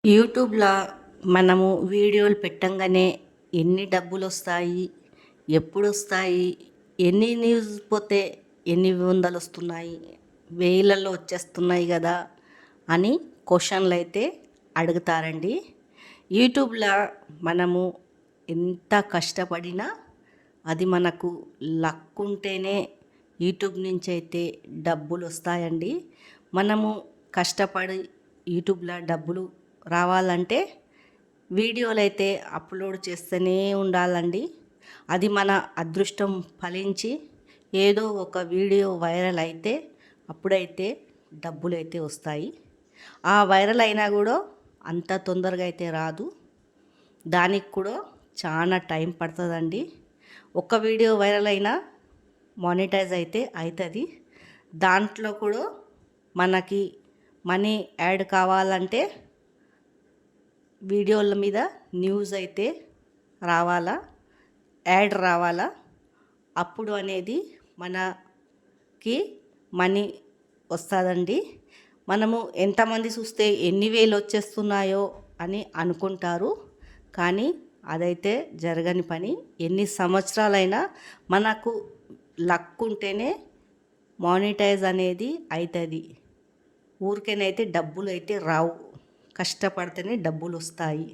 యూట్యూబ్‌ల మనము వీడియోలు పెట్టంగానే ఎన్ని డబ్బులొస్తాయి? ఎప్పుడొస్తాయి? ఎన్ని వ్యూస్ పోతే ఎన్ని వందలొస్తున్నాయి? వేలల్లో వచ్చేస్తున్నాయి గదా! అని క్వెషన్‌లైతే అడుగుతారండి. యూట్యూబ్‌ల మనము ఎంత కష్టపడినా అది మనకు లక్ ఉంటేనే యూట్యూబ్ నుంచైతే డబ్బులొస్తాయండి. మనము కష్టపడి యూట్యూబ్‌ల డబ్బులు రావాలంటే వీడియోలైతే అప్లోడ్ చేస్తూనే ఉండాలండి. అది మన అదృష్టం ఫలించి ఏదో ఒక వీడియో వైరల్ అయితే అప్పుడైతే డబ్బులైతే వస్తాయి. ఆ వైరల్ అయినా కూడా అంత తొందరగా అయితే రాదు. దానికి కూడా చాలా టైం పడుతుందండి. ఒక వీడియో వైరల్ అయినా మానిటైజ్ అయితే అవుతుంది. దాంట్లో కూడా మనకి మనీ యాడ్ కావాలంటే వీడియోల మీద న్యూస్ అయితే రావాలా, యాడ్ రావాలా. అప్పుడు అనేది మనకి మనీ వస్తుందండి. మనము ఎంతమంది చూస్తే ఎన్ని వేలు వచ్చేస్తున్నాయో అని అనుకుంటారు, కానీ అదైతే జరగని పని. ఎన్ని సంవత్సరాలైనా మనకు లక్ ఉంటేనే మానిటైజ్ అనేది అవుతుంది. ఊరికేనైతే డబ్బులు అయితే రావు, కష్టపడితేనే డబ్బులు వస్తాయి.